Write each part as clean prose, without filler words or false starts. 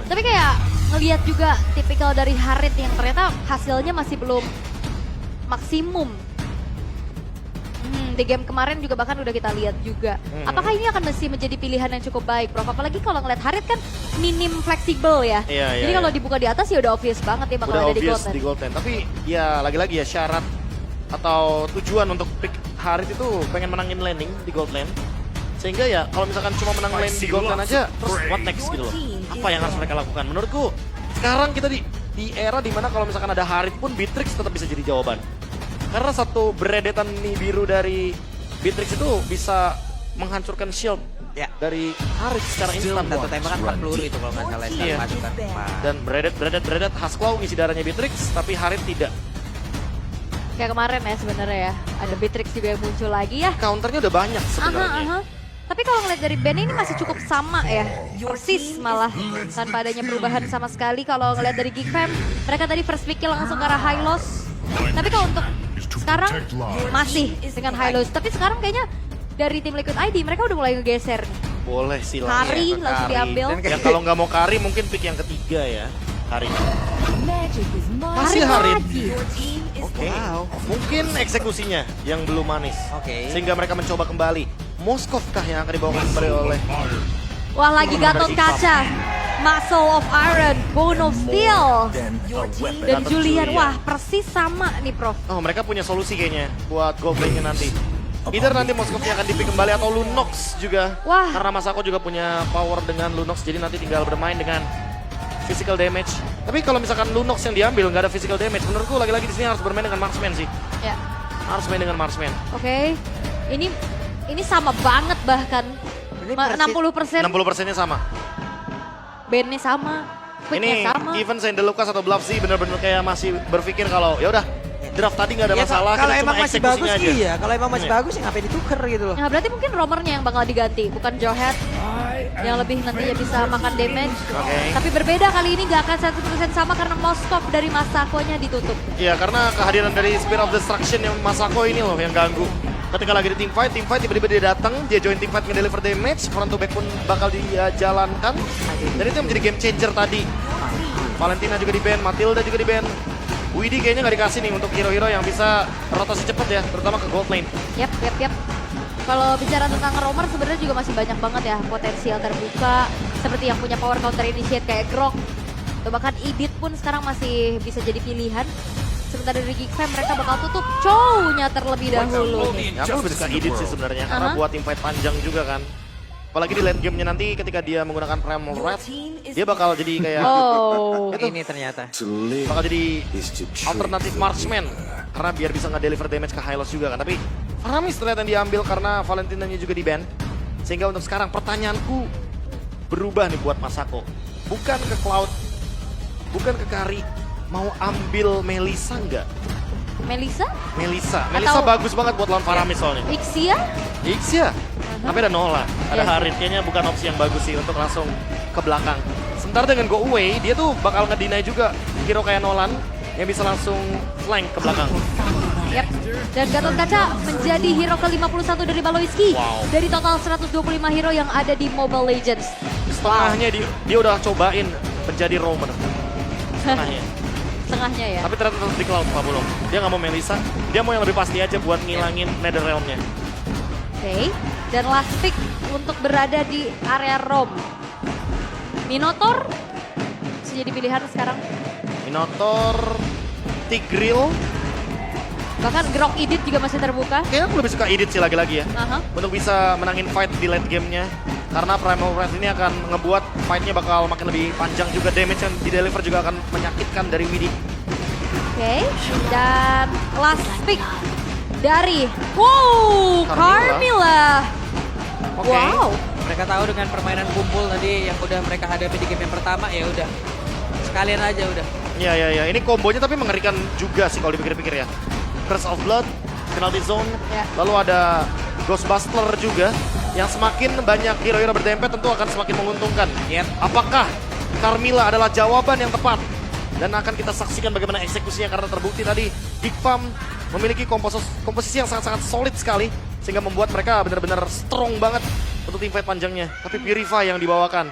Tapi kayak ngelihat juga tipikal dari Harit yang ternyata hasilnya masih belum maksimum. Di game kemarin juga bahkan udah kita lihat juga. Apakah ini akan masih menjadi pilihan yang cukup baik, Prof? Apalagi kalau ngeliat Harit kan minim fleksibel ya. Jadi kalau dibuka di atas ya udah obvious banget ya bakal ada di gold lane. Tapi ya lagi-lagi ya syarat atau tujuan untuk pick Harit itu pengen menangin laning di gold lane. Sehingga ya kalau misalkan cuma menang lane di gold lane aja, terus what next gitu loh. Apa yang harus mereka lakukan? Menurutku sekarang kita di era dimana kalau misalkan ada Harit pun Beatrix tetap bisa jadi jawaban. Karena satu beredetan nih biru dari Beatrix itu bisa menghancurkan shield dari Harit secara instan. Satu tembakan 4 peluru itu kalau nggak salah yang masukkan. Dan beredet Hasklaw ngisi darahnya Beatrix, tapi Harit tidak. Kayak kemarin ya sebenarnya ya, ada Beatrix juga yang muncul lagi ya. Counternya udah banyak sebenarnya. Tapi kalau ngeliat dari band ini masih cukup sama ya, persis malah tanpa adanya perubahan sama sekali. Kalau ngeliat dari Geek Fam, mereka tadi first pick langsung ke arah high loss. Tapi kalau untuk sekarang masih dengan high loss. Tapi sekarang kayaknya dari tim Liquid ID mereka udah mulai ngegeser nih. Boleh sih lah. Kari langsung diambil. Ya kalau nggak mau Kari mungkin pick yang ketiga ya. Kari. Masih Harit. Oke. Mungkin eksekusinya yang belum manis. Sehingga mereka mencoba kembali. Moskov kah yang akan dibawa kembali oleh... Wah lagi Gatot Kaca. Muscle of Iron, Bone of Steel. Dan Julian, wah persis sama nih Prof. Oh mereka punya solusi kayaknya buat gold lane-nya nanti. Either nanti Moskovnya akan di-pick kembali atau Lunox juga. Wah. Karena Masako juga punya power dengan Lunox, jadi nanti tinggal bermain dengan physical damage. Tapi kalau misalkan Lunox yang diambil nggak ada physical damage, menurutku lagi-lagi di sini harus bermain dengan Marksman sih. Ya. Harus main dengan Marksman. Oke. Ini sama banget bahkan. 60%. 60%-nya sama. Bandnya sama. Ini sama. even Saint Lucas atau Bluffsy bener-bener kayak masih berpikir kalau ya udah draft tadi nggak ada masalah, kalau kita emang cuma masih bagus eksekusinya aja. iya, kalau emang masih bagus ya ngapain ditukar gitu loh. Nah berarti mungkin roamernya yang bakal diganti, bukan Jawhead yang lebih nantinya bisa makan damage. Tapi berbeda kali ini nggak akan 100% sama karena Moskov dari Masakonya ditutup. Iya karena kehadiran dari Spear of Destruction yang Masako ini loh yang ganggu. Ketika lagi di teamfight tiba-tiba dia datang, dia join teamfight nge-deliver damage, front to back pun bakal dia jalankan. Dan itu yang menjadi game changer tadi. Valentina juga di-ban, Matilda juga di-ban. Widdy kayaknya nggak dikasih nih untuk hero-hero yang bisa rotasi cepat ya, terutama ke gold lane. Yap. Kalau bicara tentang roamer sebenarnya juga masih banyak banget ya potensial terbuka. Seperti yang punya power counter initiate kayak Grok. Atau bahkan Idit pun sekarang masih bisa jadi pilihan. Sementara dari Geek Fam mereka bakal tutup Chow-nya terlebih dahulu nih. Ya, aku lebih suka Idit sih sebenarnya karena buat teamfight panjang juga kan. Apalagi di late game-nya nanti ketika dia menggunakan Primal Red, dia bakal jadi kayak Ini ternyata bakal jadi alternatif marksman karena biar bisa nge-deliver damage ke Hylos juga kan. Tapi Faramis ternyata yang diambil karena Valentinanya juga di-ban. Sehingga untuk sekarang pertanyaanku berubah nih buat Masako. Bukan ke Cloud, bukan ke Kari, mau ambil Melissa nggak? Melissa Bagus banget buat lawan Faramis soalnya. Ixia. Tapi ada Nola, ada Harit, kayaknya bukan opsi yang bagus sih untuk langsung ke belakang. Sementara dengan Go Away, dia tuh bakal nge-deny juga hero kayak Nolan yang bisa langsung flank ke belakang. Yap. Dan Gatot Kaca menjadi hero ke-51 dari Baloiski. Dari total 125 hero yang ada di Mobile Legends. Setengahnya dia udah cobain menjadi roamer. Setengahnya ya. Tapi ternyata tetap di Cloud Pak Bulong. Dia nggak mau Melissa, dia mau yang lebih pasti aja buat ngilangin Netherrealm-nya. Oke. Dan last pick untuk berada di area Rom. Minotaur bisa jadi pilihan sekarang. Minotaur, Tigreal. Bahkan Grok Idit juga masih terbuka. Kayaknya aku lebih suka Idit sih lagi-lagi ya. Untuk bisa menangin fight di late game-nya. Karena Primal Red ini akan ngebuat fight-nya bakal makin lebih panjang juga. Damage yang di-deliver juga akan menyakitkan dari Widdy. Oke. Dan last pick dari Carmilla. Wow. Mereka tahu dengan permainan kumpul tadi yang udah mereka hadapi di game yang pertama ya udah. Sekalian aja udah. Iya. Ini kombonya tapi mengerikan juga sih kalau dipikir-pikir ya. Curse of Blood, Penalty Zone, lalu ada Ghostbuster juga. Yang semakin banyak hero-hero berdempet tentu akan semakin menguntungkan. Apakah Carmilla adalah jawaban yang tepat Dan akan kita saksikan bagaimana eksekusinya karena terbukti tadi Geek Farm memiliki komposisi yang sangat-sangat solid sekali. Sehingga membuat mereka benar-benar strong banget untuk teamfight panjangnya. Tapi Purify yang dibawakan.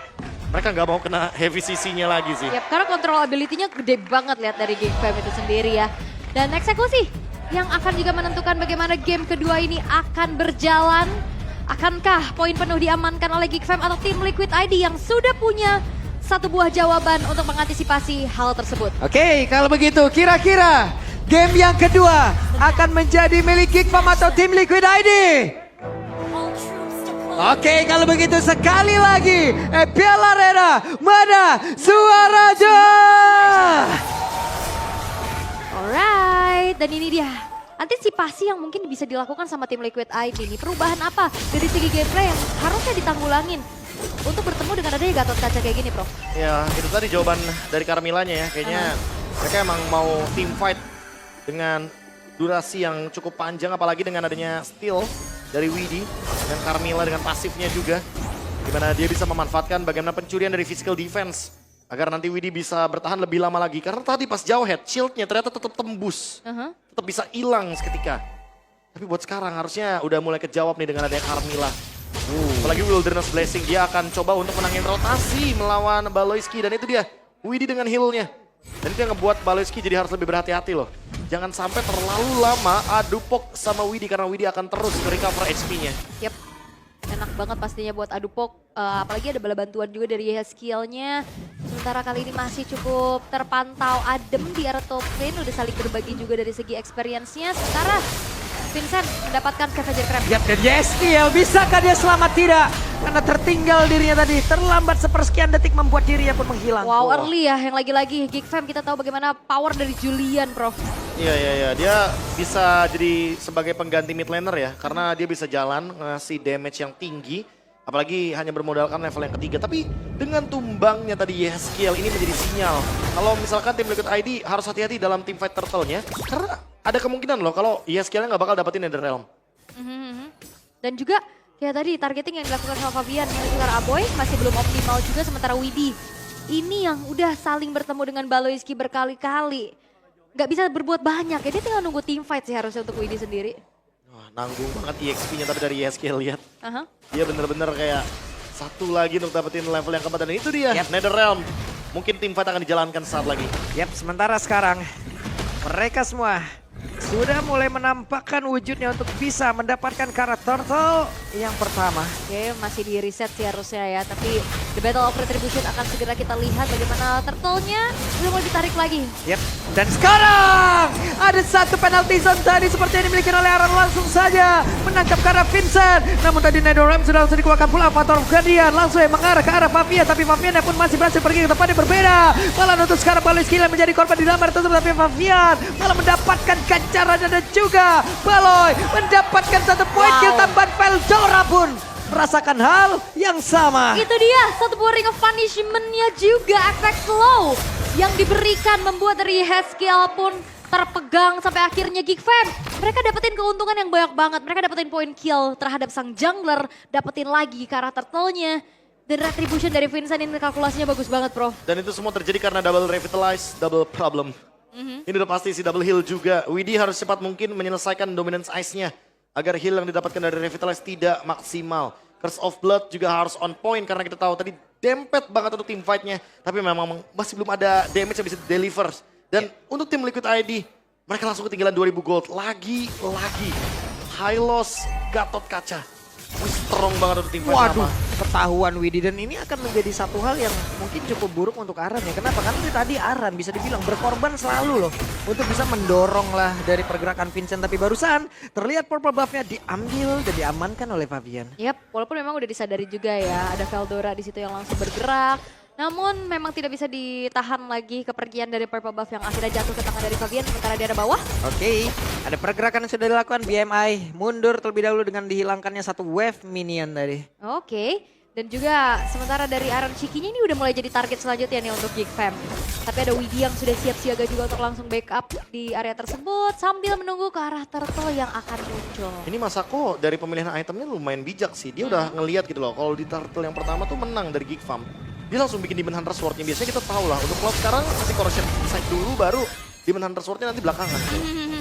Mereka nggak mau kena heavy CC-nya lagi sih. Yap, karena control ability-nya gede banget lihat dari Geek Fam itu sendiri ya. Dan eksekusi yang akan juga menentukan bagaimana game kedua ini akan berjalan. Akankah poin penuh diamankan oleh Geek Fam atau tim Liquid ID yang sudah punya satu buah jawaban untuk mengantisipasi hal tersebut? Oke, kalau begitu kira-kira game yang kedua akan menjadi milik Geek Farm atau tim Liquid ID? Oke, kalau begitu sekali lagi Piala Arena mana suaranya? Alright, dan ini dia antisipasi yang mungkin bisa dilakukan sama tim Liquid ID nih. Perubahan apa dari segi gameplay yang harusnya ditanggulangin untuk bertemu dengan adanya Gatot Kaca kayak gini, Prof? Ya, itu tadi jawaban dari Carmillanya ya. Kayaknya mereka emang mau team fight dengan durasi yang cukup panjang, apalagi dengan adanya steal dari Widhi dan Carmilla dengan pasifnya juga. Dimana dia bisa memanfaatkan bagaimana pencurian dari physical defense agar nanti Widhi bisa bertahan lebih lama lagi. Karena tadi pas jauh head, shieldnya ternyata tetap tembus. Tetap bisa hilang seketika. Tapi buat sekarang harusnya udah mulai kejawab nih dengan adanya Carmilla. Apalagi Wilderness Blessing, dia akan coba untuk menangin rotasi melawan Baloyski. Dan itu dia, Widhi dengan heal-nya. Dan itu yang ngebuat Baloyski jadi harus lebih berhati-hati loh. Jangan sampai terlalu lama adu pok sama Widhi karena Widhi akan terus recover HP-nya. Yap, enak banget pastinya buat adu pok. Apalagi ada bala bantuan juga dari skill-nya. Sementara kali ini masih cukup terpantau adem di area top lane. Udah saling berbagi juga dari segi experience-nya. Sementara Vincent mendapatkan Scavenger Crab. Yap, dan Yeskiel bisakah dia selamat? Tidak, karena tertinggal dirinya tadi. Terlambat sepersekian detik membuat dirinya pun menghilang. Wow, early ya yang lagi-lagi Geek Fam kita tahu bagaimana power dari Julian, Prof. Iya. Dia bisa jadi sebagai pengganti mid laner ya. Karena dia bisa jalan, ngasih damage yang tinggi. Apalagi hanya bermodalkan level yang ketiga. Tapi dengan tumbangnya tadi Yeskiel ini menjadi sinyal. Kalau misalkan tim Liquid ID harus hati-hati dalam team fight turtle-nya. Karena ada kemungkinan loh kalau Yeskielnya nggak bakal dapetin Netherrealm. Dan juga kayak tadi targeting yang dilakukan sama Fabian yang juga Aboy masih belum optimal juga, sementara Widhi ini yang udah saling bertemu dengan Baloyski berkali-kali. Nggak bisa berbuat banyak ya, dia tinggal nunggu team fight sih harusnya untuk Widhi sendiri. Wah, nanggung banget EXP-nya tapi dari Yeskiel lihat. Dia bener-bener kayak satu lagi untuk dapetin level yang keempat. Dan itu dia, Netherrealm. Mungkin team fight akan dijalankan saat lagi. Yap, sementara sekarang mereka semua sudah mulai menampakkan wujudnya untuk bisa mendapatkan karakter turtle yang pertama. Oke, masih di reset sih harusnya ya, tapi The Battle of Retribution akan segera kita lihat bagaimana turtle-nya udah mau ditarik lagi. Yap, dan sekarang ada satu penalty zone tadi seperti yang dimiliki oleh Aaron, langsung saja menangkap ke arah Vincent. Namun tadi Netherrealm sudah langsung dikeluarkan pula Avatar of Guardian, langsung mengarah ke arah Fabian, tapi Fabian pun masih berhasil pergi ke tempat yang berbeda. Malah untuk sekarang Baloyski menjadi korban di dalam area tersebut, tapi Fabian malah mendapatkan gancaran dan juga Baloy mendapatkan satu poin kill tambahan. Veldora pun merasakan hal yang sama. Itu dia, satu buah ring of punishment-nya juga efek slow yang diberikan membuat dari Yeskiel pun terpegang sampai akhirnya Geek Fam. Mereka dapetin keuntungan yang banyak banget. Mereka dapetin poin kill terhadap sang jungler, dapetin lagi karakter turtle-nya. Dan retribution dari Vincent ini kalkulasinya bagus banget, Bro. Dan itu semua terjadi karena double revitalize, double problem. Ini udah pasti si double heal juga. Widhi harus cepat mungkin menyelesaikan dominance ice-nya. Agar heal yang didapatkan dari revitalize tidak maksimal. Curse of Blood juga harus on point karena kita tahu tadi dempet banget untuk team fight-nya. Tapi memang masih belum ada damage yang bisa deliver. Dan untuk tim Liquid ID, mereka langsung ketinggalan 2000 gold. Lagi. Hylos, Gatot Kaca. Strong banget untuk tim fight. Waduh, ketahuan Widhi, dan ini akan menjadi satu hal yang mungkin cukup buruk untuk Aran ya. Kenapa? Karena dari tadi Aran bisa dibilang berkorban selalu loh untuk bisa mendorong lah dari pergerakan Vincent. Tapi barusan terlihat purple buff-nya diambil dan diamankan oleh Fabian. Yap, walaupun memang udah disadari juga ya, ada Veldora di situ yang langsung bergerak. Namun memang tidak bisa ditahan lagi kepergian dari purple buff yang akhirnya jatuh ke tangan dari Fabian sementara di arah bawah. Oke, ada pergerakan yang sudah dilakukan. BMI mundur terlebih dahulu dengan dihilangkannya satu wave minion tadi. Oke, dan juga sementara dari Aaron Shikinya ini udah mulai jadi target selanjutnya nih untuk Geek Fam. Tapi ada Widhi yang sudah siap siaga juga untuk langsung backup di area tersebut sambil menunggu ke arah turtle yang akan muncul. Ini Masako dari pemilihan itemnya lumayan bijak sih. Dia udah ngelihat gitu loh, kalau di turtle yang pertama tuh menang dari Geek Farm. dia langsung bikin Demon Hunter Sword-nya. Biasanya kita tahu lah, untuk Cloud sekarang kasih Corrosion Sight dulu, baru Demon Hunter Sword-nya nanti belakangan.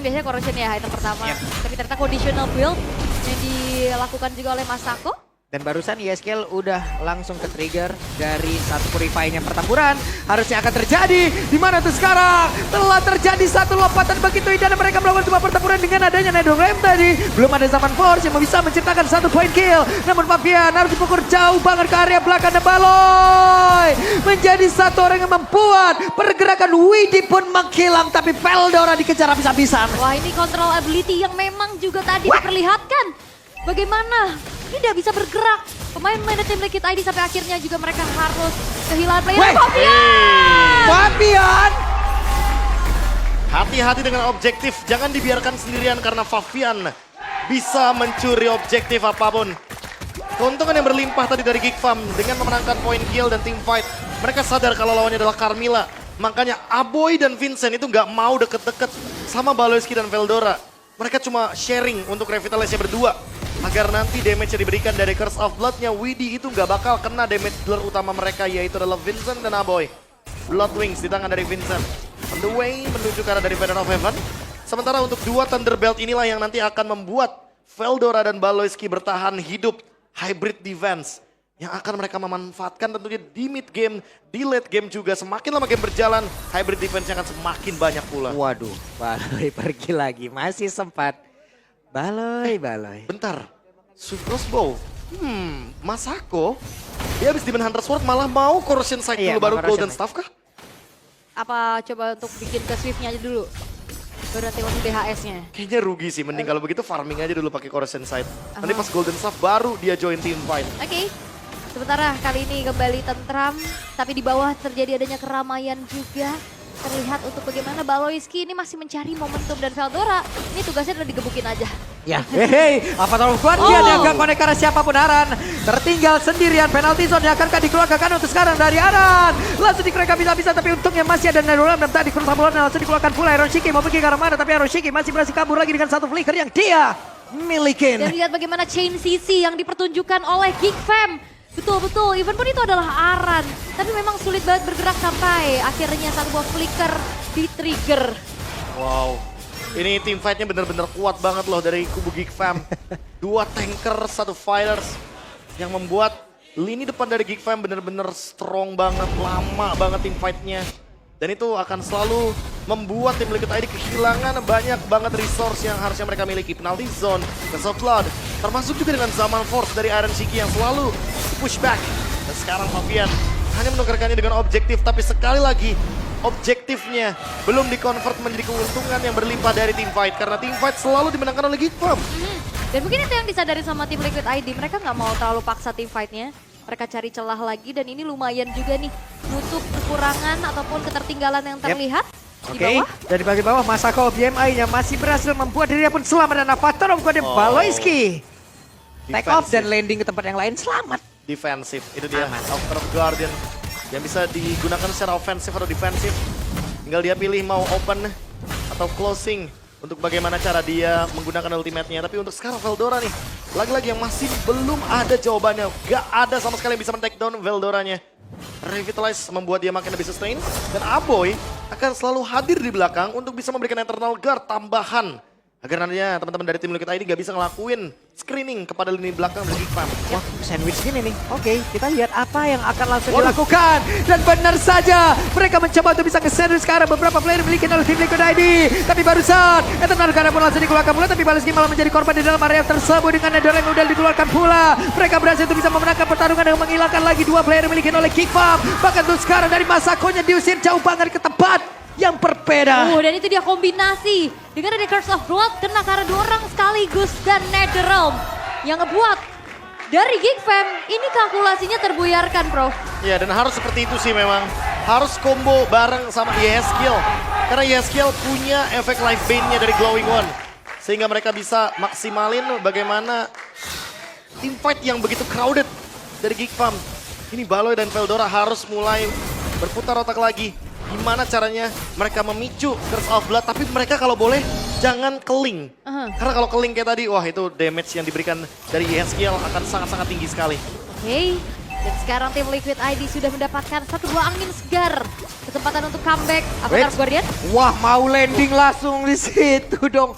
Biasanya corrosion ya item pertama. Tapi ternyata conditional build yang dilakukan juga oleh Masako. Dan barusan ESKL udah langsung ke trigger dari satu purify-nya pertempuran. Harusnya akan terjadi. Di mana tuh sekarang? Telah terjadi satu lompatan begitu indah dan mereka melakukan sebuah pertempuran dengan adanya Netherrealm tadi. Belum ada Zaman Force yang bisa menciptakan satu point kill. Namun Fabian harus dipukul jauh banget ke area belakang dan Baloy menjadi satu orang yang membuat pergerakan Widi pun menghilang. Tapi Veldora dikejar habis-habisan. Wah, ini control ability yang memang juga tadi diperlihatkan. Bagaimana? Ini tidak bisa bergerak. Pemain-pemain dari tim Liquid ID sampai akhirnya juga mereka harus kehilangan player Fabian. Fabian! Hati-hati dengan objektif, jangan dibiarkan sendirian karena Fabian bisa mencuri objektif apapun. Keuntungan yang berlimpah tadi dari Geek Fam dengan memenangkan point kill dan team fight. Mereka sadar kalau lawannya adalah Carmilla. Makanya Aboy dan Vincent itu nggak mau deket-deket sama Baloyski dan Veldora. Mereka cuma sharing untuk revitalize-nya berdua. Agar nanti damage yang diberikan dari Curse of Blood-nya Widi itu nggak bakal kena damage dealer utama mereka, yaitu adalah Vincent dan Aboy. Blood Wings di tangan dari Vincent. On the way menuju ke arah dari Banner of Heaven. Sementara untuk dua Thunderbelt inilah yang nanti akan membuat Veldora dan Baloyski bertahan hidup. Hybrid defense yang akan mereka memanfaatkan tentunya di mid game, di late game juga. Semakin lama game berjalan, hybrid defense-nya akan semakin banyak pula. Waduh, Baloy pergi lagi. Masih sempat. Baloy. Bentar, Swift Crossbow. Masako, dia habis Demon Hunter Sword malah mau Corrosion Sight Iya, dulu baru mau Golden Corrosion Staff kah? Apa coba untuk bikin ke Swift-nya aja dulu? Baru nanti untuk DHS-nya. Kayaknya rugi sih, mending kalau begitu farming aja dulu pakai Corrosion Sight. Nanti pas Golden Staff baru dia join team fight. Oke. Sementara kali ini kembali tentram, tapi di bawah terjadi adanya keramaian juga. Terlihat untuk bagaimana Baloyski ini masih mencari momentum dan Veldora. Ini tugasnya udah digebukin aja. Ya, Avatar of Guardian yang gak konek karena siapapun Aran. Tertinggal sendirian, penalty zone yang akankah dikeluarkan untuk sekarang dari Aran. Langsung dikereka bisa-bisa, tapi untungnya masih ada Netherrealm dan tadi Kursa Bulan langsung dikeluarkan pula Hiroshiki. Mau pergi ke arah mana, tapi Hiroshiki masih berhasil kabur lagi dengan satu flicker yang dia milikin. Dan lihat bagaimana chain CC yang dipertunjukkan oleh Geek Fam. Betul-betul, even pun itu adalah Aran. Tapi memang sulit banget bergerak sampai akhirnya satu buah flicker di-trigger. Wow, ini team fight-nya bener-bener kuat banget loh dari kubu Geek Fam. Dua tanker, satu fighters yang membuat lini depan dari Geek Fam bener-bener strong banget, lama banget team fight-nya. Dan itu akan selalu membuat tim Liquid ID kehilangan banyak banget resource yang harusnya mereka miliki. Penalty zone, Curse of Blood, termasuk juga dengan Zaman Force dari Iron Shiki yang selalu push back. Dan sekarang Fabian hanya menukarkannya dengan objektif, tapi sekali lagi objektifnya belum di-convert menjadi keuntungan yang berlimpah dari team fight. Karena team fight selalu dimenangkan oleh Geek Fam. Dan mungkin itu yang disadari sama tim Liquid ID, mereka nggak mau terlalu paksa tim fight-nya. Mereka cari celah lagi dan ini lumayan juga nih nutup kekurangan ataupun ketertinggalan yang terlihat di bawah. Dari bagian bawah Masako BMI-nya masih berhasil membuat dirinya pun selamat dan Avatar of Guardian Baloyski. Take off dan landing ke tempat yang lain selamat. Defensif, itu dia Avatar of Guardian yang bisa digunakan secara ofensif atau defensif. Tinggal dia pilih mau open atau closing untuk bagaimana cara dia menggunakan ultimate-nya. Tapi untuk sekarang Veldora nih, lagi-lagi yang masih belum ada jawabannya. Gak ada sama sekali yang bisa men-take down Veldoranya. Revitalize membuat dia makin lebih sustain. Dan Aboy akan selalu hadir di belakang untuk bisa memberikan Eternal Guard tambahan. Agar nantinya teman-teman dari tim Liquid ID gak bisa ngelakuin screening kepada lini belakang dari Geek Fam. Wah, sandwich gini nih. Oke, kita lihat apa yang akan langsung dilakukan. Dan benar saja, mereka mencoba untuk bisa nge-sandwich ke arah beberapa player dimiliki oleh tim Liquid ID. Tapi barusan, Eternal Guard pun langsung dikeluarkan pula. Tapi Baloyski malah menjadi korban di dalam area tersebut dengan Netherrealm yang udah dikeluarkan pula. Mereka berhasil untuk bisa memenangkan pertarungan dengan menghilangkan lagi dua player dimiliki oleh Geek Fam. Bahkan tuh sekarang dari Masakonya diusir jauh banget ke tempat yang berbeda. Dan itu dia kombinasi dengan ada Curse of Blood kena karena dua orang sekaligus dan Netherrealm yang ngebuat dari Geek Fam ini kalkulasinya terbuyarkan, bro. Ya, dan harus seperti itu sih memang. Harus combo bareng sama ESKL. Karena ESKL punya efek life bane-nya dari Glowing One. Sehingga mereka bisa maksimalin bagaimana team fight yang begitu crowded dari Geek Fam. Ini Baloy dan Veldora harus mulai berputar otak lagi. Gimana caranya mereka memicu Curse of Blood, tapi mereka kalau boleh jangan keling. Karena kalau keling kayak tadi, wah itu damage yang diberikan dari ESKL akan sangat-sangat tinggi sekali. Oke, Dan sekarang tim Liquid ID sudah mendapatkan 1 buah angin segar. Kesempatan untuk comeback. Avatar of Guardian. Wah, mau landing langsung di situ dong.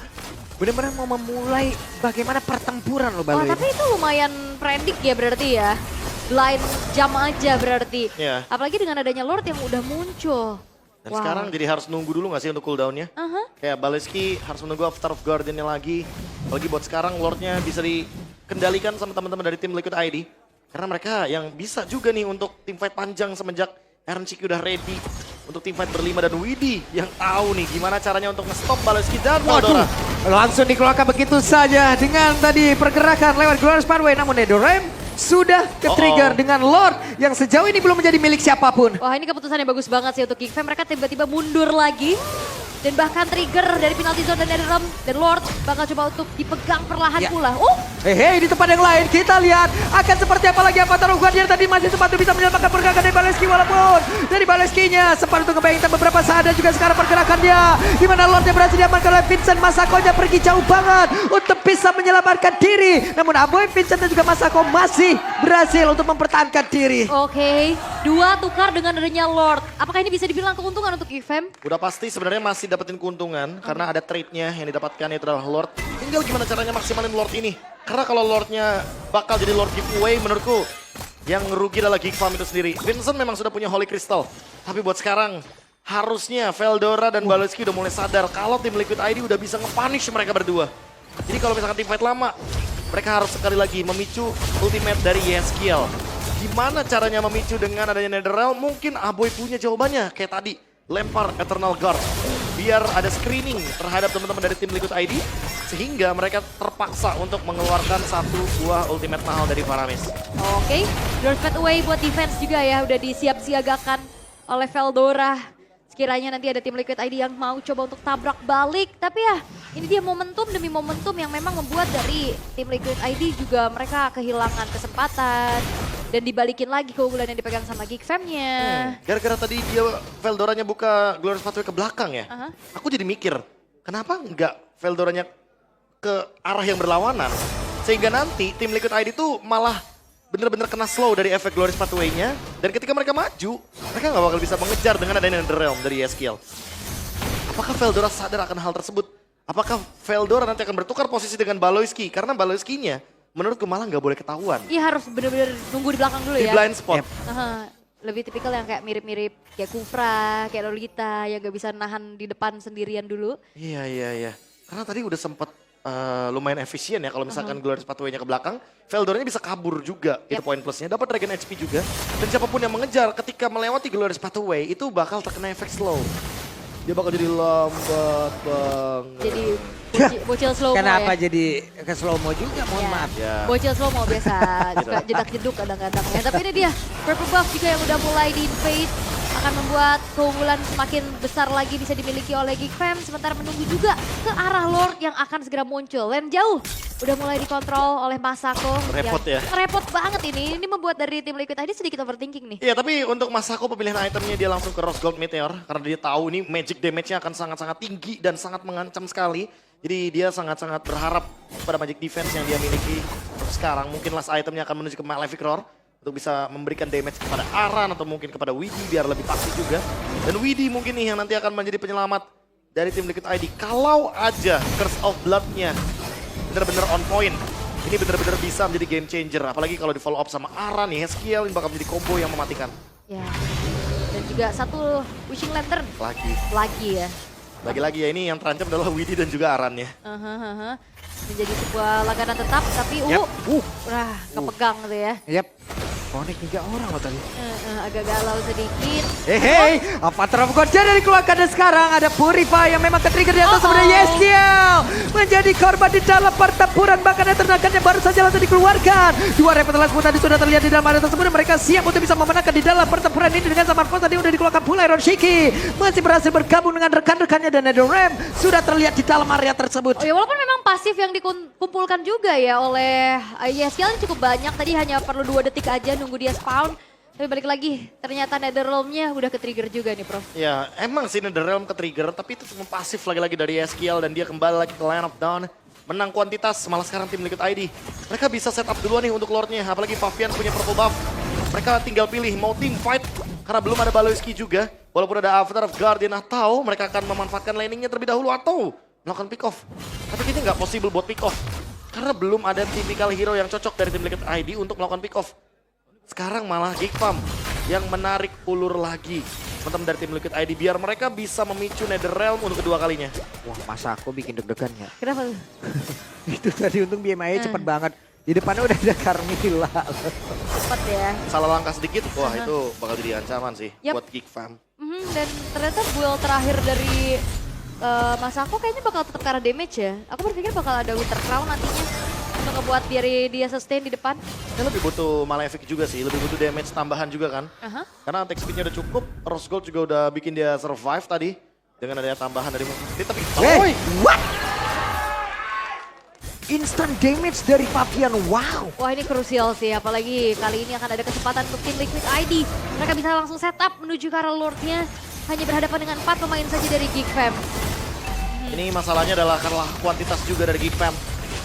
Benar-benar mau memulai bagaimana pertempuran loh Oh, Baloi. tapi itu lumayan predik ya berarti ya. Blind jam aja berarti. Iya. Apalagi dengan adanya Lord yang udah muncul. Dan sekarang jadi harus nunggu dulu nggak sih untuk cooldownnya? Aha. Kayak Baleski harus menunggu Avatar of Guardian-nya lagi. Apalagi buat sekarang Lordnya bisa dikendalikan sama teman-teman dari tim Liquid ID. Karena mereka yang bisa juga nih untuk tim fight panjang semenjak Aaron Chiki udah ready. Untuk tim fight berlima dan Widi yang tahu nih gimana caranya untuk nge-stop Baleski dan Veldora. Langsung dikeluarkan begitu saja dengan tadi pergerakan lewat Glorious Pathway. Namun Nedorem sudah ke-trigger dengan Lord yang sejauh ini belum menjadi milik siapapun. Wah, ini keputusan yang bagus banget sih untuk Geekfam. Mereka tiba-tiba mundur lagi. Dan bahkan trigger dari penalty zone dan Netherrealm. Dan Lord bakal coba untuk dipegang perlahan Ya. pula. Hei, di tempat yang lain kita lihat akan seperti apa lagi Avatar of Guardian tadi masih sempat bisa menyelamatkan pergerakan dari Baleski, walaupun dari Baleskinya sempat untuk ngebayangkan beberapa saat dan juga sekarang pergerakannya di mana Lordnya berhasil diamankan oleh Vincent. Masakonya pergi jauh banget untuk bisa menyelamatkan diri, namun Aboy, Vincent dan juga Masako masih berhasil untuk mempertahankan diri. Oke, 2 tukar dengan adanya Lord. Apakah ini bisa dibilang keuntungan untuk Geekfam? Udah pasti sebenarnya masih dapetin keuntungan karena ada trade-nya yang didapatkan yaitu adalah Lord. Tinggal gimana caranya maksimalin Lord ini. Karena kalau Lordnya bakal jadi Lord giveaway menurutku yang rugi adalah Geekfam itu sendiri. Vincent memang sudah punya Holy Crystal. Tapi buat sekarang harusnya Veldora dan Baleski udah mulai sadar kalau tim Liquid ID udah bisa nge-punish mereka berdua. Jadi kalau misalkan tim fight lama, mereka harus sekali lagi memicu ultimate dari Yeskiel. Gimana caranya memicu dengan adanya Netherrealm? Mungkin Aboy punya jawabannya kayak tadi. Lempar Eternal Guard. Biar ada screening terhadap teman-teman dari tim Liquid ID. Sehingga mereka terpaksa untuk mengeluarkan 1 buah ultimate mahal dari Paramis. Oke, Glorious Pathway buat defense juga ya. Udah disiap-siagakan oleh Veldora. Sekiranya nanti ada tim Liquid ID yang mau coba untuk tabrak balik. Tapi ya, ini dia momentum demi momentum yang memang membuat dari tim Liquid ID juga mereka kehilangan kesempatan. Dan dibalikin lagi keunggulan yang dipegang sama Geekfam-nya. Gara-gara tadi dia Veldoranya buka Glorious Pathway ke belakang ya. Aha. Aku jadi mikir, kenapa enggak Veldoranya ke arah yang berlawanan? Sehingga nanti tim Liquid ID tuh malah bener-bener kena slow dari efek Glorious Pathway-nya. Dan ketika mereka maju, mereka nggak bakal bisa mengejar dengan adanya Netherrealm dari Yeskiel. Apakah Veldora sadar akan hal tersebut? Apakah Veldora nanti akan bertukar posisi dengan Baloyski? Karena Baloyski-nya menurutku malah nggak boleh ketahuan. Iya, harus bener-bener nunggu di belakang dulu Di ya. blind spot. Aha, lebih tipikal yang kayak mirip-mirip kayak Kufra, kayak Lolita yang gak bisa nahan di depan sendirian dulu. Iya. Karena tadi udah sempet lumayan efisien ya kalau misalkan Glorious Pathway-nya ke belakang. Veldoranya bisa kabur juga, itu poin plusnya. Dapat Dragon HP juga. Dan siapapun yang mengejar ketika melewati Glorious Pathway itu bakal terkena efek slow. Dia bakal jadi lambat banget. Jadi bocil slow-mo Kenapa ya. jadi ke slow mo juga, mohon Ya. maaf. Ya. Bocil slow-mo biasa, suka jedak-jeduk kadang-kadang ya. Tapi ini dia, purple buff juga yang udah mulai di-invade. Akan membuat keunggulan semakin besar lagi bisa dimiliki oleh Geekfam. Sementara menunggu juga ke arah Lord yang akan segera muncul. Lane jauh, udah mulai dikontrol oleh Masako. Repot ya. Repot banget ini membuat dari tim Liquid ID sedikit overthinking nih. Iya, tapi untuk Masako pemilihan itemnya dia langsung ke Rose Gold Meteor. Karena dia tahu ini magic damage-nya akan sangat-sangat tinggi dan sangat mengancam sekali. Jadi dia sangat-sangat berharap pada magic defense yang dia miliki. Untuk sekarang mungkin last itemnya akan menuju ke Malefic Roar. Untuk bisa memberikan damage kepada Aran atau mungkin kepada Widi biar lebih pasti juga. Dan Widi mungkin nih yang nanti akan menjadi penyelamat dari tim Liquid ID. Kalau aja Curse of Blood-nya bener-bener on point. Ini bener-bener bisa menjadi game changer. Apalagi kalau di follow up sama Aran nih, Yeskiel ini bakal menjadi combo yang mematikan. Ya. Dan juga satu Wishing Lantern lagi ya. Lagi-lagi ya ini yang terancam adalah Widi dan juga Aran ya. Menjadi sebuah langganan tetap tapi Yap. wah kepegang tuh ya. Yap. Connect 3 orang loh tadi. Agak galau sedikit. Hei, Avatar of Guardian dikeluarkan dan sekarang ada Purify yang memang ke-trigger di atas sebenarnya Yeskiel. Menjadi korban di dalam pertempuran, bahkan tenaga baru saja langsung dikeluarkan. 2 Revitalize pun tadi sudah terlihat di dalam area tersebut dan mereka siap untuk bisa memenangkan di dalam pertempuran ini dengan Summer Force tadi udah dikeluarkan pula. Aaron Shiki masih berhasil bergabung dengan rekan-rekannya dan Netherrealm sudah terlihat di dalam area tersebut. Oh ya, walaupun memang pasif yang dikumpulkan juga ya oleh Yeskiel cukup banyak. Tadi hanya perlu 2 detik aja nunggu dia spawn. Tapi balik lagi, ternyata Netherrealm-nya udah ke-trigger juga nih, Prof. Ya, emang sih Netherrealm ke-trigger, tapi itu cuma pasif lagi-lagi dari Yeskiel dan dia kembali lagi ke line of down. Menang kuantitas, malah sekarang tim Liquid ID. Mereka bisa set up duluan nih untuk Lordnya, apalagi Fabian punya purple buff. Mereka tinggal pilih mau team fight karena belum ada Baloyski juga. Walaupun ada Avatar of Guardian atau mereka akan memanfaatkan landingnya terlebih dahulu atau melakukan pick off. Tapi kayaknya nggak possible buat pick off. Karena belum ada typical hero yang cocok dari tim Liquid ID untuk melakukan pick off. Sekarang malah Geekfam yang menarik ulur lagi teman-teman dari tim Liquid ID biar mereka bisa memicu Netherrealm untuk kedua kalinya. Wah, masa aku bikin deg-degan ya. Kenapa tuh? Itu tadi untung BMI cepet banget. Di depannya udah ada Carmilla. Cepet ya. Salah langkah sedikit, wah itu bakal jadi ancaman sih Yap. buat Geekfam. Dan ternyata build terakhir dari Masako kayaknya bakal tetap ke arah damage ya. Aku berpikir bakal ada Winter Crown nantinya untuk ngebuat dia sustain di depan. Dia lebih butuh Malefic juga sih, lebih butuh damage tambahan juga kan. Karena attack speed-nya udah cukup, Rose Gold juga udah bikin dia survive tadi. Dengan adanya tambahan dari Mufti, tapi Hey, what? Instant damage dari Fabian, wow. Wah ini krusial sih, apalagi kali ini akan ada kesempatan untuk tim Liquid ID. Mereka bisa langsung setup menuju ke arah Lordnya. Hanya berhadapan dengan 4 pemain saja dari Geekfam. ini masalahnya adalah karena kuantitas juga dari Geekfam.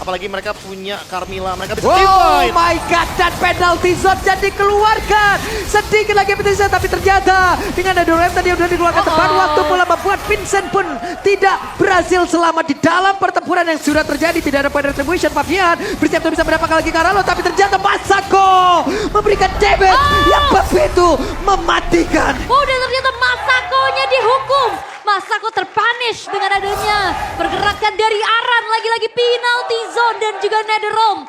Apalagi mereka punya Carmilla, mereka bisa Oh teamfight. my god, dan penalty zone jadi dikeluarkan. Sedikit lagi penalty zone, tapi ternyata dengan Netherrealm tadi udah dikeluarkan tepat waktu pula membuat Vincent pun tidak berhasil selamat di dalam pertempuran yang sudah terjadi. Tidak ada point retribution, Fabian bersiap untuk bisa mendapatkan lagi Karalo, tapi ternyata Masako memberikan damage yang begitu mematikan. Oh dan ternyata Masakonya dihukum. Masako terpunish dengan adanya pergerakan dari Aran. Lagi-lagi penalty zone dan juga Netherrealm.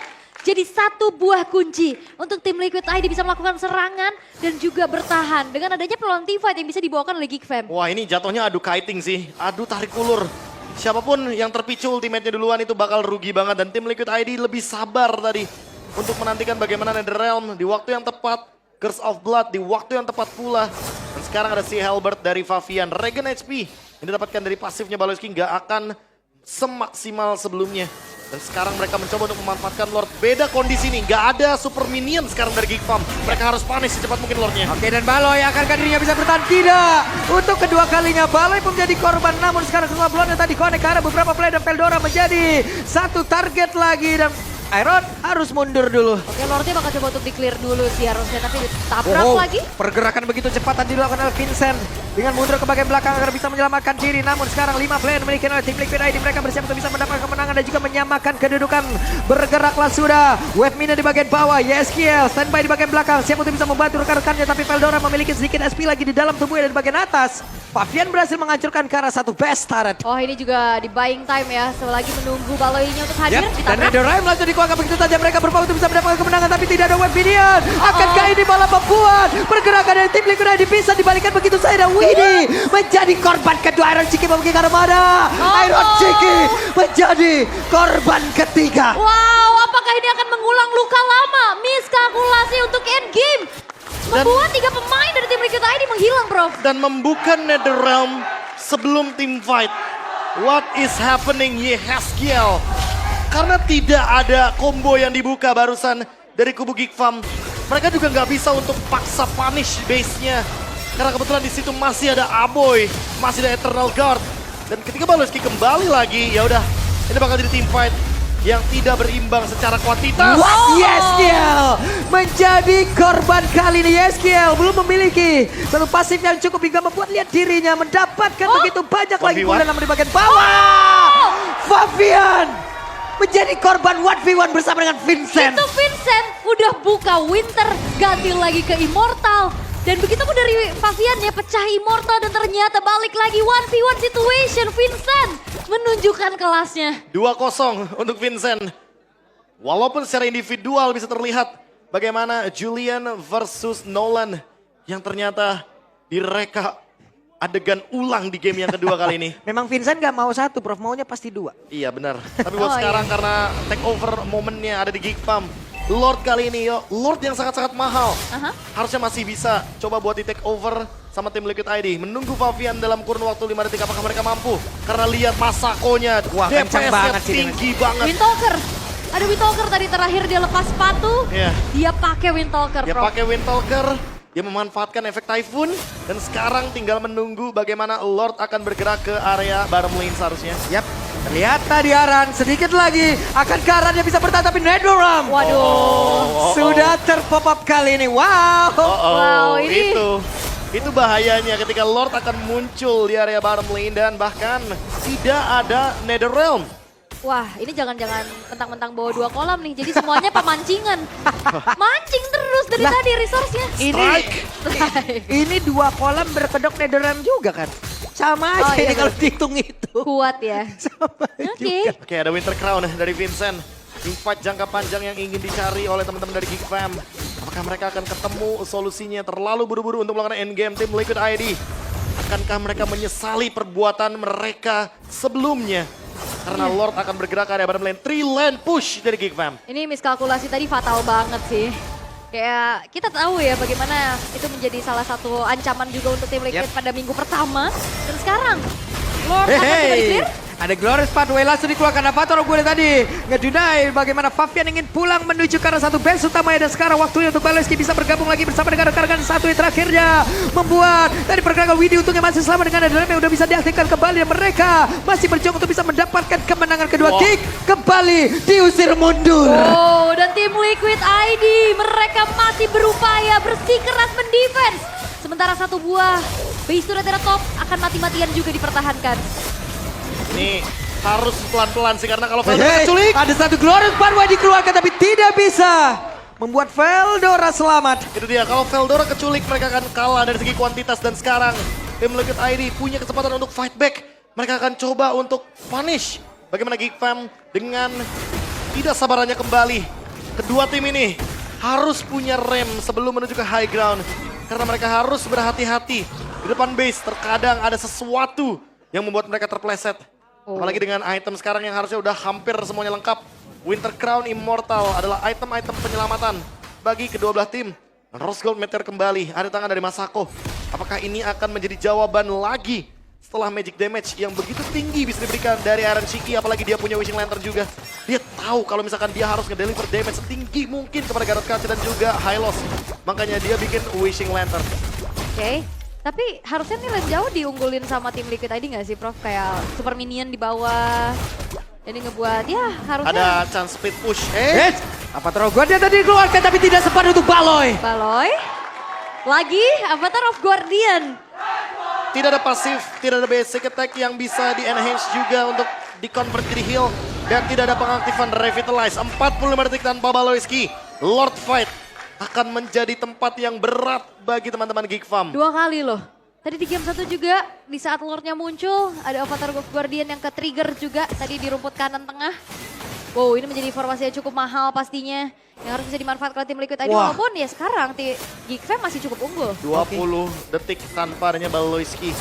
Jadi satu buah kunci untuk tim Liquid ID bisa melakukan serangan dan juga bertahan. Dengan adanya peluang team fight yang bisa dibawakan oleh Geekfam. Wah ini jatuhnya adu kiting sih, adu tarik ulur. Siapapun yang terpicu ultimate-nya duluan itu bakal rugi banget. Dan tim Liquid ID lebih sabar tadi untuk menantikan bagaimana Netherrealm di waktu yang tepat. Curse of Blood di waktu yang tepat pula. Dan sekarang ada si Halberd dari Fabian. Regen HP yang didapatkan dari pasifnya Baloyski nggak akan semaksimal sebelumnya. Dan sekarang mereka mencoba untuk memanfaatkan Lord. Beda kondisi nih, nggak ada super minion sekarang dari Geekfam. Mereka harus punish secepat mungkin Lordnya. Oke, dan Baloy akankah dirinya bisa bertahan? Tidak. Untuk kedua kalinya Baloy pun menjadi korban. Namun sekarang semua blonde tadi connect ke arah beberapa play dan Veldora menjadi satu target lagi. Dan Iron harus mundur dulu. Oke Lordnya bakal coba untuk di-clear dulu sih harusnya. Tapi ditabrak lagi. Pergerakan begitu cepat tadi dilakukan oleh Vincent. Dengan mundur ke bagian belakang agar bisa menyelamatkan diri. Namun sekarang 5 player dimiliki oleh tim Liquid ID. Mereka bersiap untuk bisa mendapatkan kemenangan dan juga menyamakan kedudukan. Bergeraklah sudah. Wave Mina di bagian bawah. YSKL standby di bagian belakang. Siap untuk bisa membantu rekan-rekannya. Tapi Veldora memiliki sedikit SP lagi di dalam tubuhnya dan di bagian atas. Fabian berhasil menghancurkan ke arah satu best turret. Oh ini juga di buying time ya. Selagi menunggu Baloynya untuk hadir. Dan Ditabrak. Netherrealm langsung dikeluarkan begitu saja. Mereka berupaya untuk bisa mendapatkan kemenangan. Tapi tidak ada Wave Minion. Akankah ini malah membuat pergerakan dari tim Liquid ID bisa dibalikan begitu saja. Dan Winnie menjadi korban kedua. Iron Chiki memiliki armada. Iron Chiki menjadi korban ketiga. Wow, apakah ini akan mengulang luka lama? Miskalkulasi untuk endgame. Membuat 3 pemain dari tim Liquid ID menghilang, bro. Dan membuka Netherrealm sebelum team fight. What is happening Yehezkiel? Karena tidak ada combo yang dibuka barusan dari kubu Geekfam. Mereka juga nggak bisa untuk paksa punish base-nya. Karena kebetulan di situ masih ada Aboy, masih ada Eternal Guard. Dan ketika Baloyski kembali lagi, ya udah ini bakal jadi team fight yang tidak berimbang secara kuantitas. What? YSKL menjadi korban kali ini. YSKL belum memiliki satu pasif yang cukup hingga membuat lihat dirinya mendapatkan begitu banyak lagi 1v1. bola namun di bagian bawah. Fabian menjadi korban 1v1 bersama dengan Vincent. Itu Vincent udah buka Winter, ganti lagi ke Immortal. Dan begitu pun dari Fabian ya pecah Immortal dan ternyata balik lagi 1v1 situation. Vincent menunjukkan kelasnya. 2-0 untuk Vincent. Walaupun secara individual bisa terlihat bagaimana Julian versus Nolan yang ternyata direka adegan ulang di game yang kedua kali ini. Memang Vincent gak mau satu, Prof. Maunya pasti dua. Iya benar. Tapi buat sekarang karena take over momennya ada di Geekfam. Lord kali ini yo, Lord yang sangat-sangat mahal. Harusnya masih bisa coba buat di take over sama tim Liquid ID. Menunggu Fabian dalam kurun waktu 5 detik apakah mereka mampu. Karena lihat Masakonya, Wah, kencang DPS-nya banget sih tinggi banget. Windtalker. Ada Windtalker tadi terakhir dia lepas sepatu. Iya. Dia pakai Windtalker, Dia bro. pakai Windtalker, dia memanfaatkan efek Typhoon. Dan sekarang tinggal menunggu bagaimana Lord akan bergerak ke area bottom lane seharusnya. Yap. Lihat tadi Aran, sedikit lagi. Akankah Aran yang bisa bertahan tapi Nedoram? Waduh. Sudah terpop up kali ini. Wow. Wow, ini- Itu bahayanya ketika Lord akan muncul di area bottom lane dan bahkan tidak ada Netherrealm. Wah, ini jangan-jangan mentang-mentang bawa 2 kolam nih. Jadi semuanya pemancingan. Mancing terus dari Lah, tadi resource-nya. Ini 2 kolam berkedok Nedoram juga kan? Sama aja Oh, iya, ini kalau betul. dihitung itu. Kuat ya. Sama Oke. juga. Oke, ada Winter Crown dari Vincent. Teamfight jangka panjang yang ingin dicari oleh teman-teman dari Geek Fam. Apakah mereka akan ketemu solusinya terlalu buru-buru untuk melakukan endgame tim Liquid ID? Akankah mereka menyesali perbuatan mereka sebelumnya? Karena Lord akan bergerak ke area bottom lane. 3 lane push dari Geek Fam. Ini miskalkulasi tadi fatal banget sih. Kayak kita tahu ya bagaimana itu menjadi salah satu ancaman juga untuk tim Liquid pada minggu pertama. Dan sekarang, Lord akan kembali clear. Ada Glorious Pathway langsung dikeluarkan Avatar of gue tadi. Ngedunai bagaimana Fabian ingin pulang menuju ke arah satu base utamanya. Dan sekarang waktunya untuk Baloyski bisa bergabung lagi bersama dengan rekan-rekan satu yang terakhirnya. Membuat dari pergerakan Widi untungnya masih selamat dengan Adrenaline yang udah bisa diaktifkan kembali. Dan mereka masih berjuang untuk bisa mendapatkan kemenangan kedua. Wow. Kick kembali diusir mundur. Oh, dan tim Liquid ID mereka masih berupaya bersikeras mendefense. Sementara satu buah base turret top akan mati-matian juga dipertahankan. Ini harus pelan-pelan sih karena kalau Veldora Hey, keculik. ada satu Glorious Pathway dikeluarkan tapi tidak bisa membuat Veldora selamat. Itu dia, kalau Veldora keculik mereka akan kalah dari segi kuantitas. Dan sekarang tim Liquid ID punya kesempatan untuk fight back. Mereka akan coba untuk punish. Bagaimana Geek Fam dengan tidak sabarannya kembali. Kedua tim ini harus punya rem sebelum menuju ke high ground. Karena mereka harus berhati-hati. Di depan base terkadang ada sesuatu yang membuat mereka terpleset. Apalagi dengan item sekarang yang harusnya udah hampir semuanya lengkap. Winter Crown Immortal adalah item-item penyelamatan bagi kedua belah tim. Rose Gold Meteor kembali, ada tangan dari Masako. Apakah ini akan menjadi jawaban lagi setelah magic damage yang begitu tinggi bisa diberikan dari Iron Shiki, apalagi dia punya Wishing Lantern juga. Dia tahu kalau misalkan dia harus ngedeliver damage setinggi mungkin kepada Garot Kaca dan juga Hylos. Makanya dia bikin Wishing Lantern. Oke. Tapi harusnya nih lane jauh diunggulin sama tim Liquid ID nggak sih Prof? Kayak super minion di bawah. Jadi ngebuat ya harusnya Ada chance speed push. Yes, Avatar of Guardian tadi dikeluarkan tapi tidak sempat untuk Baloy. Baloy. Lagi Avatar of Guardian. Tidak ada pasif, tidak ada basic attack yang bisa di-enhance juga untuk di-convert jadi heal. Dan tidak ada pengaktifan Revitalize. 45 detik tanpa Baloyski. Lord Fight akan menjadi tempat yang berat bagi teman-teman Geek Fam. 2 kali loh. Tadi di game 1 juga, di saat Lordnya muncul, ada Avatar of Guardian yang ke-trigger juga tadi di rumput kanan tengah. Wow, ini menjadi informasi yang cukup mahal pastinya. Yang harus bisa dimanfaatkan oleh tim Liquid ID. Wah. Walaupun ya sekarang Geek Fam masih cukup unggul. 20 detik tanpa adanya Baloyski.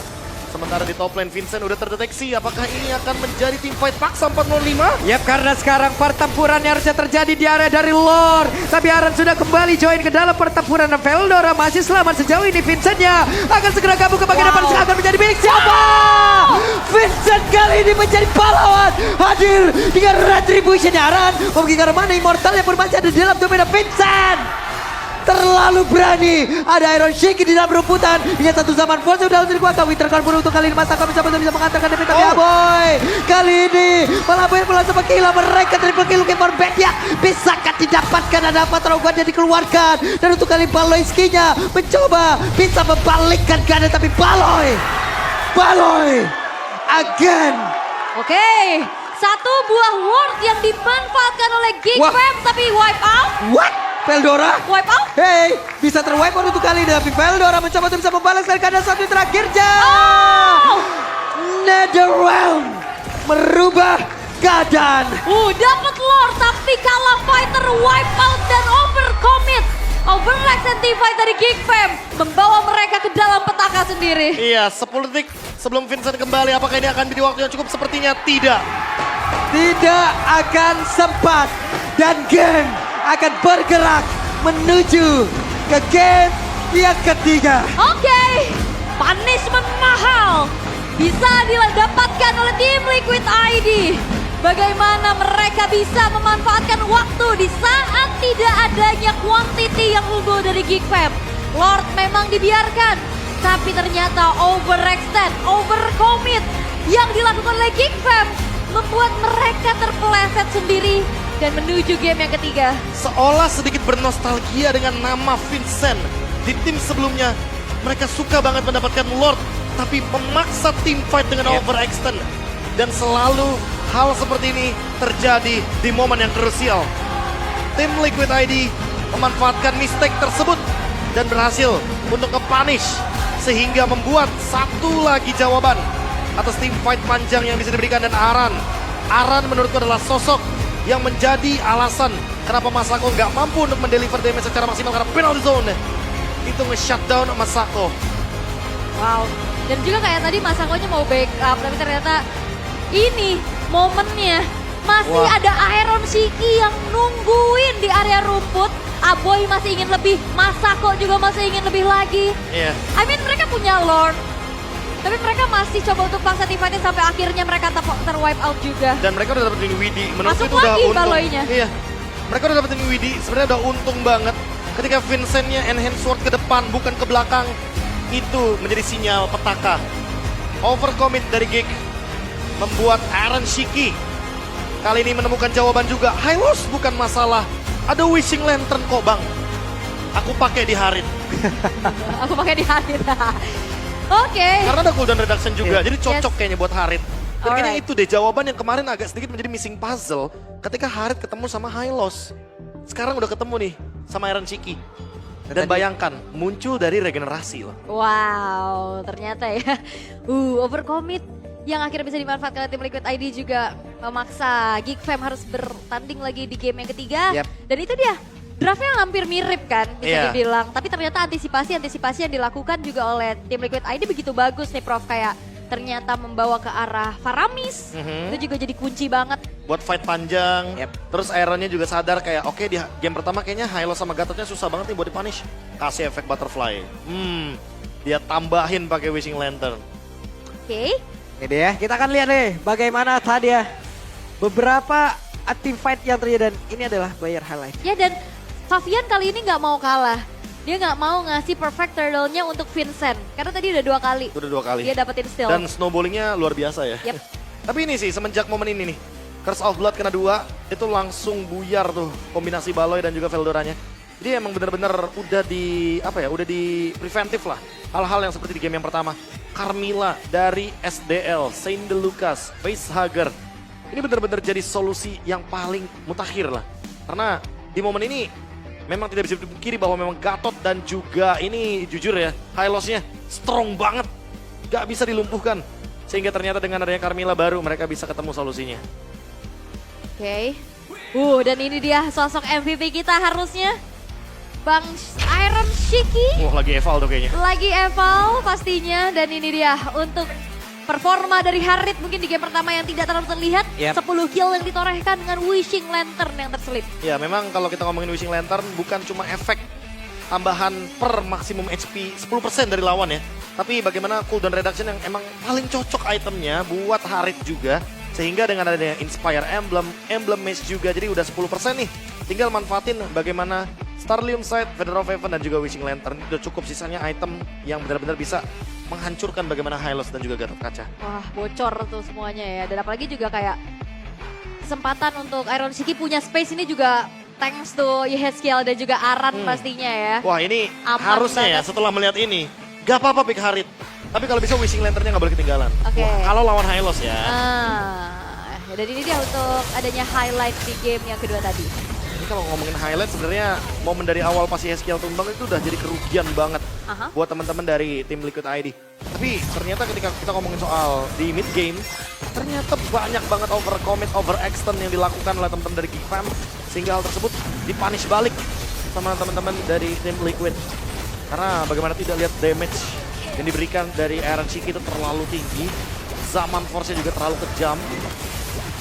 Sementara di top lane Vincent udah terdeteksi. Apakah ini akan menjadi tim fight paksa 405? Yap, karena sekarang pertempuran yang harusnya terjadi di area dari Lord. Tapi Aran sudah kembali join ke dalam pertempuran. Veldora masih selamat sejauh ini. Vincentnya akan segera gabung ke bagian depan. Akan menjadi big siapa? Vincent kali ini menjadi pahlawan. Hadir dengan retribution Aran. Memiliki ke arah mana Immortal yang pun masih ada di dalam domain Vincent. Terlalu berani. Ada Iron Shiki di dalam rumputan. Hingga satu zaman Force sudah untuk dikuatkan. Winter Crown pun untuk kali ini Masako bisa mengantarkan David. Tapi Aboy kali ini malah Aboy pulang sama gila. Mereka triple kill Kemar back ya. Bisakah didapatkan? Ada apa terogonya dikeluarkan. Dan untuk kali Baloyski-nya mencoba bisa membalikkan keadaan. Tapi Baloy again. Oke, satu buah ward yang dimanfaatkan oleh Geek Wah. Fam tapi wipe out. What? Veldora? Wipe out? Hey, bisa terwipe out untuk kali ini. Tapi Veldora mencoba untuk bisa membalas dari keadaan satu yang terakhirnya. Oh! Netherrealm merubah keadaan. Dapat Lord tapi kalah fighter wipe out dan overcommit. Overreact fight dari Geek Fam membawa mereka ke dalam petaka sendiri. Iya, 10 detik sebelum Vincent kembali. Apakah ini akan menjadi waktu yang cukup? Sepertinya tidak. Tidak akan sempat. Dan game akan bergerak menuju ke game yang ketiga. Oke, punishment mahal bisa didapatkan oleh tim Liquid ID. Bagaimana mereka bisa memanfaatkan waktu di saat tidak adanya quantity yang unggul dari Geek Fam. Lord memang dibiarkan, tapi ternyata overextend, overcommit yang dilakukan oleh Geek Fam membuat mereka terpeleset sendiri dan menuju game yang ketiga. Seolah sedikit bernostalgia dengan nama Vincent. Di tim sebelumnya, mereka suka banget mendapatkan Lord, tapi memaksa tim fight dengan overextend. Dan selalu hal seperti ini terjadi di momen yang krusial. Tim Liquid ID memanfaatkan mistake tersebut dan berhasil untuk nge-punish sehingga membuat satu lagi jawaban atas tim fight panjang yang bisa diberikan. Dan Aran menurutku adalah sosok yang menjadi alasan kenapa Masako nggak mampu untuk mendeliver damage secara maksimal karena penalty zone itu nge-shutdown Masako. Wow. Dan juga kayak tadi Masakonya mau backup, tapi ternyata ini momennya. Masih ada Iron Shiki yang nungguin di area rumput. Aboy masih ingin lebih, Masako juga masih ingin lebih lagi. Iya. I mean mereka punya Lord, tapi mereka masih coba untuk paksa tim fight sampai akhirnya mereka ter-wipe out juga. Dan mereka udah dapetin Widi. Menurutku Masuk itu udah lagi untung. Baloynya. Iya. Mereka udah dapetin Widi. Sebenarnya udah untung banget. Ketika Vincent-nya enhance sword ke depan bukan ke belakang. Itu menjadi sinyal petaka. Overcommit dari Gig membuat Iron Shiki kali ini menemukan jawaban juga. High loss bukan masalah. Ada Wishing Lantern kok bang. Aku pakai di Harit. Aku pakai di hati. Oke. Karena ada cooldown reduction juga. Jadi cocok kayaknya buat Harit. Dan kayaknya Alright. itu deh jawaban yang kemarin agak sedikit menjadi missing puzzle. Ketika Harit ketemu sama High loss. Sekarang udah ketemu nih sama Iron Shiki. Dan bayangkan, muncul dari regenerasi loh. Wow, ternyata ya. Overcommit yang akhirnya bisa dimanfaatkan oleh tim Liquid ID juga memaksa Geek Fam harus bertanding lagi di game yang ketiga. Yap. Dan itu dia, draftnya hampir mirip kan bisa Iya. dibilang. Tapi ternyata antisipasi yang dilakukan juga oleh tim Liquid ID begitu bagus nih Prof. Kayak ternyata membawa ke arah Faramis. Itu juga jadi kunci banget. Buat fight panjang. Terus Ironnya juga sadar kayak oke di game pertama kayaknya Hylo sama Gatotnya susah banget nih buat di-punish. Kasih efek butterfly. Dia tambahin pakai Wishing Lantern. Oke. Ini deh ya, kita akan lihat deh bagaimana tadi ya beberapa team fight yang terjadi dan ini adalah player highlight. Ya dan Favian kali ini nggak mau kalah. Dia nggak mau ngasih perfect turtle-nya untuk Vincent. Karena tadi udah 2 kali. Udah 2 kali. Dia dapetin steal. Dan snowballingnya luar biasa ya. Yep. Tapi ini sih semenjak momen ini nih. Curse of Blood kena 2, itu langsung buyar tuh kombinasi Baloy dan juga Veldoranya. Jadi emang bener-bener udah di preventif lah. Hal-hal yang seperti di game yang pertama. Carmilla dari SDL, Saint Lucas, Facehugger. Ini bener-bener jadi solusi yang paling mutakhir lah. Karena di momen ini memang tidak bisa dipungkiri bahwa memang Gatot dan juga ini jujur ya, high loss-nya strong banget. Gak bisa dilumpuhkan. Sehingga ternyata dengan adanya Carmilla baru mereka bisa ketemu solusinya. Oke. Dan ini dia sosok MVP kita harusnya. Bang Iron Shiki. Wah lagi eval tuh kayaknya. Lagi eval pastinya. Dan ini dia untuk performa dari Harit mungkin di game pertama yang tidak terlalu terlihat. 10 kill yang ditorehkan dengan Wishing Lantern yang terselip. Ya memang kalau kita ngomongin Wishing Lantern bukan cuma efek tambahan per maksimum HP 10% dari lawan ya. Tapi bagaimana cooldown reduction yang emang paling cocok itemnya buat Harit juga. Sehingga dengan adanya Inspire Emblem Mace juga jadi udah 10% nih. Tinggal manfaatin bagaimana Starlium Sight, Feather of Heaven dan juga Wishing Lantern. Udah cukup sisanya item yang benar-benar bisa menghancurkan bagaimana Hylos dan juga Gatot Kaca. Wah bocor tuh semuanya ya. Dan apalagi juga kayak kesempatan untuk Iron Shiki punya space ini juga thanks to Yehezkiel dan juga Aran pastinya ya. Wah ini Aman harusnya ya banget. setelah melihat ini. Gak apa-apa pick Harit. Tapi kalau bisa Wishing Lanternnya gak boleh ketinggalan. Oke. Wah, kalau lawan Hylos ya. Dan ini dia untuk adanya highlight di game yang kedua tadi. Ini kalau ngomongin highlight sebenarnya momen dari awal pas Yehezkiel tumbang itu udah jadi kerugian banget buat teman-teman dari tim Liquid ID. Tapi ternyata ketika kita ngomongin soal di mid game, ternyata banyak banget overcommit, overextend yang dilakukan oleh teman-teman dari Geek Fam. Sehingga hal tersebut dipunish balik sama teman-teman dari tim Liquid. Karena bagaimana tidak lihat damage yang diberikan dari Iron Shiki itu terlalu tinggi. Zaman force-nya juga terlalu kejam.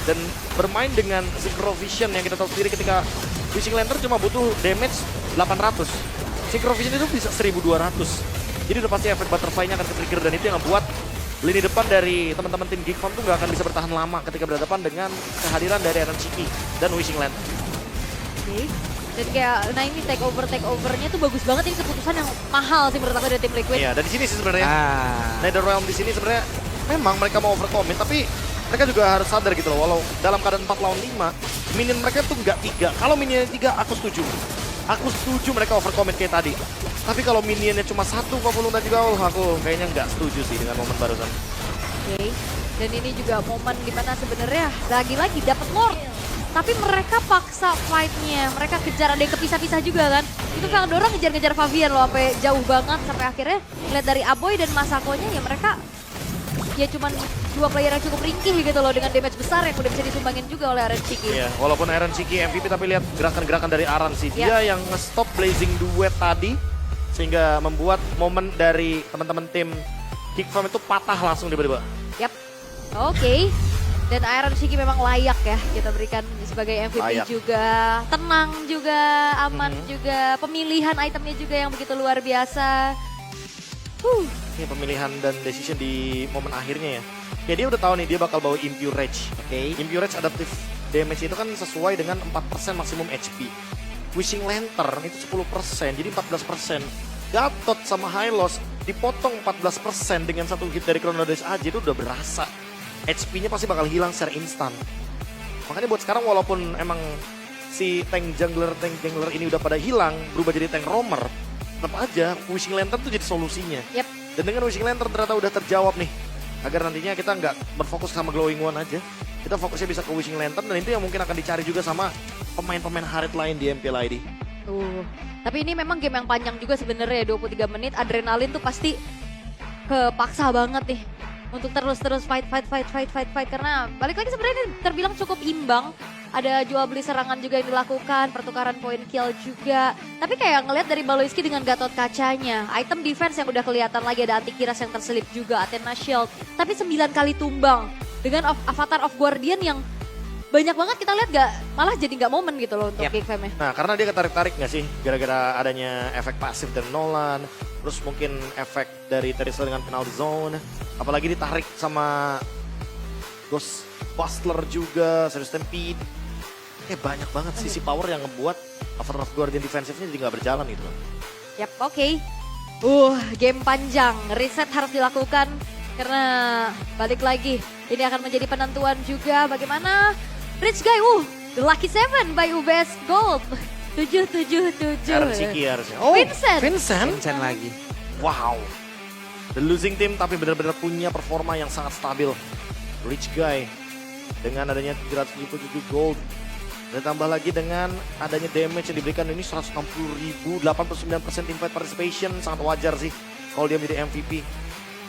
Dan bermain dengan Synchro Vision yang kita tahu sendiri ketika Wishing Lantern cuma butuh damage 800. Synchro Vision itu bisa 1200. Jadi udah pasti efek butterfly-nya akan ke-trigger dan itu yang membuat lini depan dari teman-teman tim Geek Fam tuh gak akan bisa bertahan lama ketika berhadapan dengan kehadiran dari Iron Shiki dan Wishing Lantern. Oke. Dan kayak nah ini take overnya tuh bagus banget, ini keputusan yang mahal sih menurut aku dari tim Liquid. Iya, dan di sini sih sebenarnya Netherrealm di sini sebenarnya memang mereka mau overcommit tapi mereka juga harus sadar gitu loh, walau dalam keadaan 4 lawan 5, minion mereka tuh nggak 3. Kalau minionnya 3, aku setuju. Aku setuju mereka overcommit kayak tadi. Tapi kalau minionnya cuma 1, Pavulung dan juga aku kayaknya nggak setuju sih dengan momen barusan. Oke. Dan ini juga momen dimana sebenarnya lagi-lagi dapat Lord. Tapi mereka paksa fight-nya, mereka kejar, ada yang kepisah-pisah juga kan. Itu Veldora ngejar-ngejar Fabian loh sampai jauh banget, sampai akhirnya lihat dari Aboy dan Masakonya ya mereka ya cuman 2 player yang cukup ringkih gitu loh dengan damage besar yang udah bisa disumbangin juga oleh Aren Shiki. Iya, walaupun Aren Shiki MVP tapi lihat gerakan-gerakan dari Aran sih. Dia yang nge-stop Blazing Duet tadi sehingga membuat momen dari teman-teman tim Geekfam itu patah langsung tiba-tiba. Yap, oke. Dan Aren Shiki memang layak ya kita berikan sebagai MVP Layak. juga. Tenang juga, aman juga. Pemilihan itemnya juga yang begitu luar biasa. Ini pemilihan dan decision di momen akhirnya ya. Ya dia udah tahu nih dia bakal bawa Impure Rage. Oke. Impure Rage adaptive damage itu kan sesuai dengan 4% maksimum HP. Wishing Lantern itu 10%, jadi 14%. Gatot sama Hylos dipotong 14% dengan satu hit dari Chrono Dash aja itu udah berasa. HP-nya pasti bakal hilang secara instan. Makanya buat sekarang walaupun emang si tank jungler ini udah pada hilang, berubah jadi tank roamer, tetap aja Wishing Lantern tuh jadi solusinya. Yap. Dan dengan Wishing Lantern ternyata udah terjawab nih. Agar nantinya kita nggak berfokus sama Glowing One aja. Kita fokusnya bisa ke Wishing Lantern dan itu yang mungkin akan dicari juga sama pemain-pemain Harit lain di MPL ID. Tapi ini memang game yang panjang juga sebenarnya 23 menit. Adrenalin tuh pasti kepaksa banget nih. Untuk terus-terus fight. Karena balik lagi sebenarnya ini terbilang cukup imbang. Ada jual beli serangan juga yang dilakukan, pertukaran point kill juga. Tapi kayak ngelihat dari Baloiski dengan Gatot kacanya, item defense yang udah kelihatan lagi, ada Antikiras yang terselip juga, Athena Shield. Tapi 9 kali tumbang dengan Avatar of Guardian yang banyak banget kita lihat malah jadi nggak momen gitu loh untuk Geekfam-nya. Nah karena dia ketarik-tarik nggak sih gara-gara adanya efek pasif dari Nolan, terus mungkin efek dari Terisla dengan penalty zone, apalagi ditarik sama Ghost Bustler juga, Serious Stampede. Kayak banyak banget sisi power yang ngebuat Avatar of Guardian defensifnya jadi nggak berjalan gitu loh. Yap, oke. Game panjang, reset harus dilakukan karena balik lagi ini akan menjadi penentuan juga bagaimana Rich Guy, The Lucky Seven by UBS Gold. 777. Aren Shiki harusnya. Vincent lagi. Wow. The losing team tapi benar-benar punya performa yang sangat stabil. Rich Guy dengan adanya 777 gold. Dan tambah lagi dengan adanya damage yang diberikan ini 160.000, 89% teamfight participation, sangat wajar sih kalau dia menjadi MVP.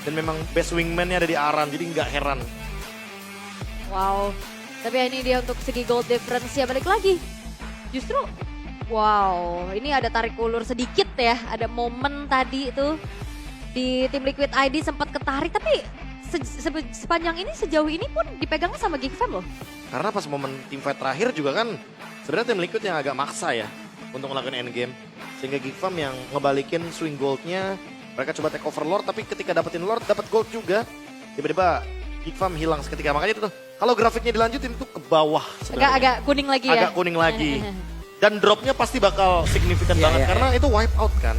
Dan memang best wingman-nya ada di Aran, jadi nggak heran. Wow. Tapi ini dia untuk segi gold difference ya balik lagi. Justru wow, ini ada tarik ulur sedikit ya. Ada momen tadi itu di tim Liquid ID sempat ketarik tapi sepanjang ini sejauh ini pun dipegangnya sama Geekfam loh. Karena pas momen teamfight terakhir juga kan sebenarnya tim Liquid yang agak maksa ya untuk melakukan endgame. Sehingga Geekfam yang ngebalikin swing goldnya, mereka coba take over Lord tapi ketika dapetin Lord dapat gold juga. Tiba-tiba Geekfam hilang seketika, makanya itu tuh kalau grafiknya dilanjutin tuh ke bawah sebenarnya. Agak kuning lagi ya. Agak kuning lagi. Dan dropnya pasti bakal signifikan banget karena itu wipe out kan.